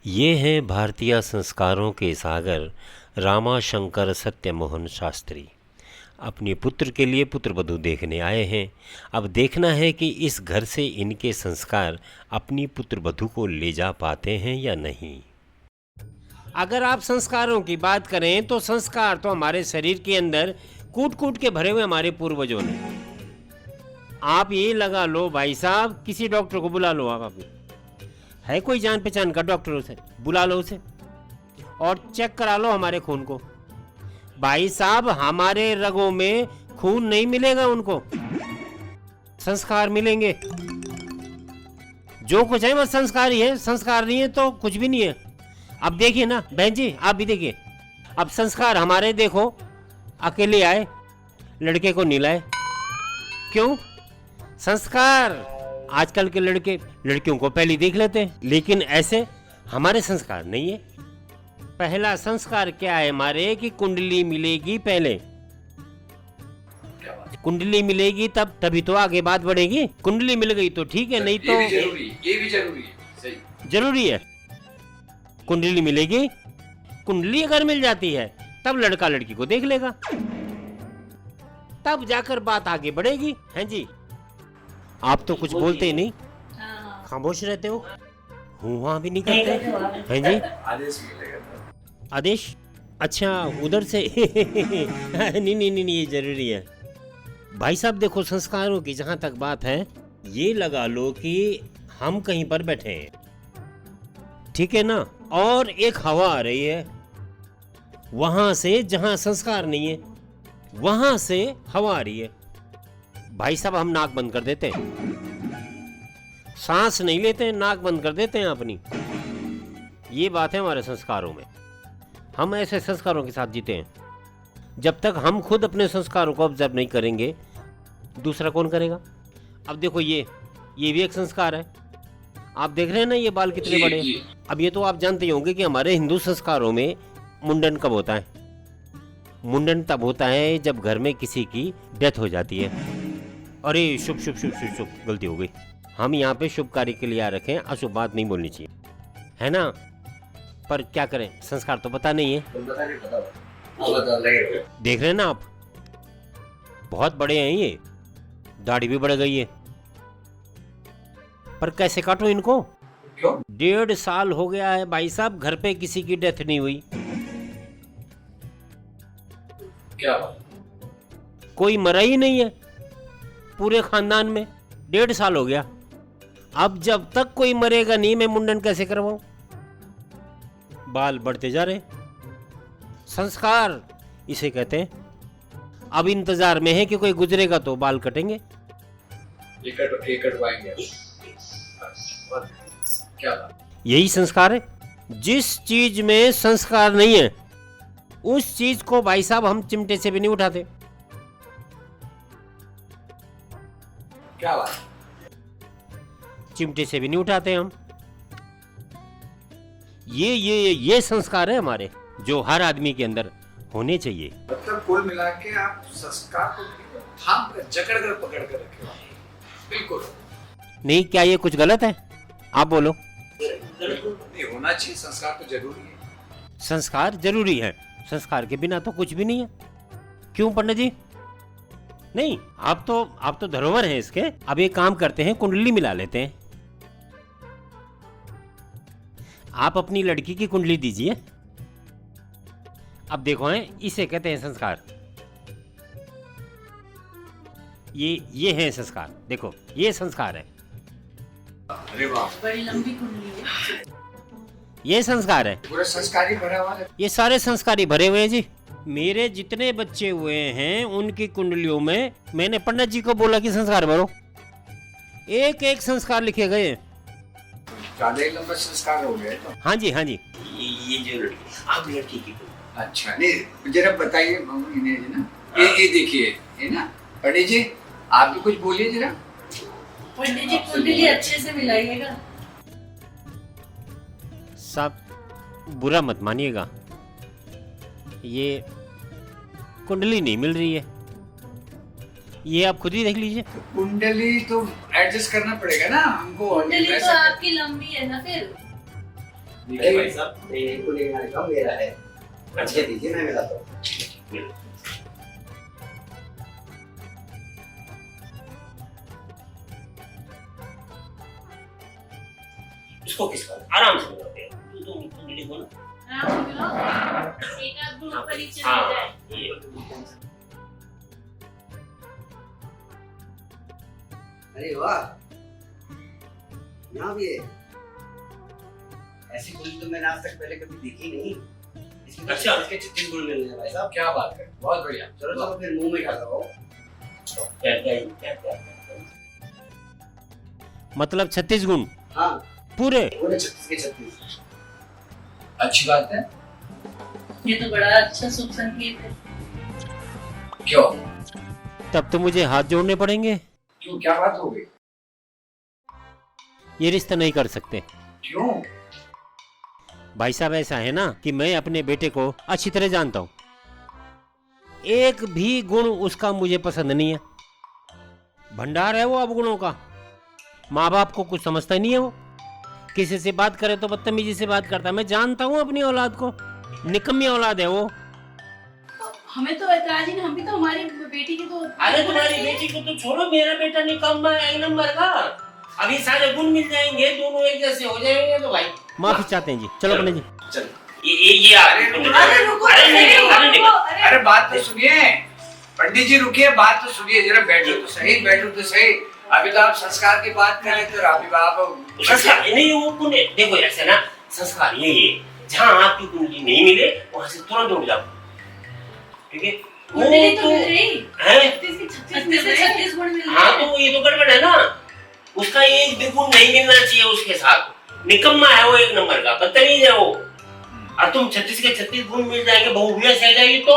ये हैं भारतीय संस्कारों के सागर रामाशंकर सत्यमोहन शास्त्री। अपने पुत्र के लिए पुत्रवधू देखने आए हैं। अब देखना है कि इस घर से इनके संस्कार अपनी पुत्रवधू को ले जा पाते हैं या नहीं। अगर आप संस्कारों की बात करें तो संस्कार तो हमारे शरीर के अंदर कूट कूट के भरे हुए हमारे पूर्वजों ने। आप ये लगा लो भाई साहब, किसी डॉक्टर को बुला लो, आप है कोई जान पहचान का डॉक्टर, उसे बुला लो उसे और चेक करा लो हमारे खून को। भाई साहब, हमारे रगों में खून नहीं मिलेगा, उनको संस्कार मिलेंगे। जो कुछ है वो संस्कार ही है, संस्कार नहीं है तो कुछ भी नहीं है। अब देखिए ना बहन जी, आप भी देखिए। अब संस्कार हमारे देखो, अकेले आए, लड़के को नहीं लाए। क्यों? संस्कार आजकल के लड़के लड़कियों को पहले देख लेते हैं, लेकिन ऐसे हमारे संस्कार नहीं है। पहला संस्कार क्या है हमारे कि कुंडली मिलेगी पहले। कुंडली मिलेगी तभी तो आगे बात बढ़ेगी। कुंडली मिल गई तो ठीक है, नहीं तो ये भी जरूरी है। सही, जरूरी है। कुंडली मिलेगी, कुंडली अगर मिल जाती है तब लड़का लड़की को देख लेगा, तब जाकर बात आगे बढ़ेगी। हैं जी? आप तो कुछ बोलते ही नहीं, खामोश रहते हो, वहां भी नहीं करते हैं जी। आदेश मिलेगा। आदेश? अच्छा, उधर से नहीं नहीं नहीं, ये जरूरी है भाई साहब। देखो, संस्कारों की जहां तक बात है, ये लगा लो कि हम कहीं पर बैठे हैं, ठीक है ना, और एक हवा आ रही है वहां से, जहां संस्कार नहीं है वहां से हवा आ रही है। भाई साहब, हम नाक बंद कर देते हैं, सांस नहीं लेते हैं, नाक बंद कर देते हैं अपनी। ये बात है हमारे संस्कारों में। हम ऐसे संस्कारों के साथ जीते हैं। जब तक हम खुद अपने संस्कारों को ऑब्जर्व नहीं करेंगे, दूसरा कौन करेगा? अब देखो, ये भी एक संस्कार है। आप देख रहे हैं ना, ये बाल कितने बड़े हैं। अब ये तो आप जानते ही होंगे कि हमारे हिंदू संस्कारों में मुंडन कब होता है? मुंडन तब होता है जब घर में किसी की डेथ हो जाती है। अरे शुभ शुभ शुभ शुभ शुभ, गलती हो गई। हम यहाँ पे शुभ कार्य के लिए आ रखे हैं, अशुभ बात नहीं बोलनी चाहिए, है ना? पर क्या करें, संस्कार तो पता नहीं है। देख रहे हैं ना आप, बहुत बड़े हैं ये, दाढ़ी भी बढ़ गई है। पर कैसे काटो इनको? क्यों? 1.5 साल हो गया है भाई साहब, घर पे किसी की डेथ नहीं हुई। क्या? कोई मरा ही नहीं है पूरे खानदान में, 1.5 साल हो गया। अब जब तक कोई मरेगा नहीं, मैं मुंडन कैसे करवाऊं? बाल बढ़ते जा रहे। संस्कार इसे कहते हैं। अब इंतजार में है कि कोई गुजरेगा तो बाल कटेंगे। ये कटवाएंगे। क्या? यही संस्कार है। जिस चीज में संस्कार नहीं है उस चीज को भाई साहब हम चिमटे से भी नहीं उठाते। क्या बात? चिमटे से भी नहीं उठाते हम। ये संस्कार है हमारे, जो हर आदमी के अंदर होने चाहिए। मतलब कुल मिला के आप संस्कार को थाम कर, जकड़ कर, पकड़ कर रखे हो। बिल्कुल नहीं, क्या ये कुछ गलत है? आप बोलो। नहीं, होना चाहिए। संस्कार तो जरूरी है। संस्कार जरूरी है, संस्कार के बिना तो कुछ भी नहीं है। क्यों पंडित जी? नहीं, आप तो धरोहर हैं इसके। अब एक काम करते हैं, कुंडली मिला लेते हैं। आप अपनी लड़की की कुंडली दीजिए। अब देखो, हैं, इसे कहते हैं संस्कार। ये है संस्कार। देखो, ये संस्कार है। अरे वाह, बड़ी लंबी कुंडली है। ये संस्कार है। पूरा संस्कारी भरा हुआ है। ये सारे संस्कारी भरे हुए हैं जी। मेरे जितने बच्चे हुए हैं उनकी कुंडलियों में मैंने पंडित जी को बोला कि संस्कार भरो, एक एक संस्कार लिखे गए हैं। ज्यादा ही लंबा संस्कार हो गया तो। हाँ जी, हाँ जी। ये जो लड़की, आप लड़की की। अच्छा, नहीं जरा बताइए इन्हें ना। ये देखिए, ये ना पंडित जी, आप भी कुछ बोलिए जरा। पंडित जी, कुंडली अच्छे से मिलाइएगा। सब बुरा मत मानिएगा, ये कुंडली नहीं मिल रही है। ये आप खुद ही देख लीजिए। कुंडली तो एडजस्ट करना पड़ेगा ना हमको। कुंडली तो आपकी लंबी है ना फिर। देखिए भाई साहब, नहीं को लेने वाले का मेरा है। अच्छा दीजिए, मैं मिलाता हूँ। इसको किसका आराम से मिलाते हैं। तू कुंडली को ना आराम से मिलाओ, एक आध गुण ऊपर नीचे हो जाए। अरे वाह, यहाँ भी है। ऐसी कुंडली तो मैंने आज तक पहले कभी देखी नहीं। इसमें अच्छा। इसके 36 गुण मिल रहे हैं भाई साहब। क्या बात है, बहुत बढ़िया। चलो चलो फिर मुंह में खा लगाओ। क्या मतलब 36 गुण हाँ, पूरे? पूरे 36 के 36। अच्छी बात है। ये तो बड़ा अच्छा शुभ संकेत है। क्यों तब तो मुझे हाथ जोड़ने पड़ेंगे। क्यों, क्या बात हो गई? ये रिश्ता नहीं कर सकते। क्यों? भाई साहब ऐसा है ना कि मैं अपने बेटे को अच्छी तरह जानता हूँ, एक भी गुण उसका मुझे पसंद नहीं है। भंडार है वो अवगुणों का। माँ बाप को कुछ समझता ही नहीं है वो। किसी से बात करे तो बदतमीजी से बात करता है। मैं जानता हूँ अपनी औलाद को, निकम्मी औलाद है वो। हमें तो ऐतराज ही नहीं, हम भी तो हमारी बेटी की तो। अरे तुम्हारी बेटी को तो छोड़ो, मेरा बेटा निकम्मा है एक नंबर का। अभी सारे गुण मिल जाएंगे, दोनों एक जैसे हो जाएंगे तो भाई। माफी चाहते हैं जी। चलो पंडित जी। चलो ये अरे रुको, अरे नहीं, अरे बात तो सुनिए पंडित जी, रुकिए, बात तो सुनिए जरा। बैठो तो सही, बैठो तो सही। अभी तो आप संस्कार की बात कर रहे थे और अभी आप संस्कार नहीं, वो कुंडली देखो ऐसे ना, संस्कार यही है, जहाँ आपकी कुंडली नहीं मिले वहां से तुरंत उठ जाओ, ठीक है? कुंडली तो मिल रही है। 36 गुण मिल रहे हाँ हैं। तो ये तो गड़बड़ है ना, उसका एक भी गुण नहीं मिलना चाहिए उसके साथ। निकम्मा है वो एक नंबर का, बदतमीज है वो। और तुम 36 के 36 गुण मिल जाएंगे, बहु भी सह जाएगी तो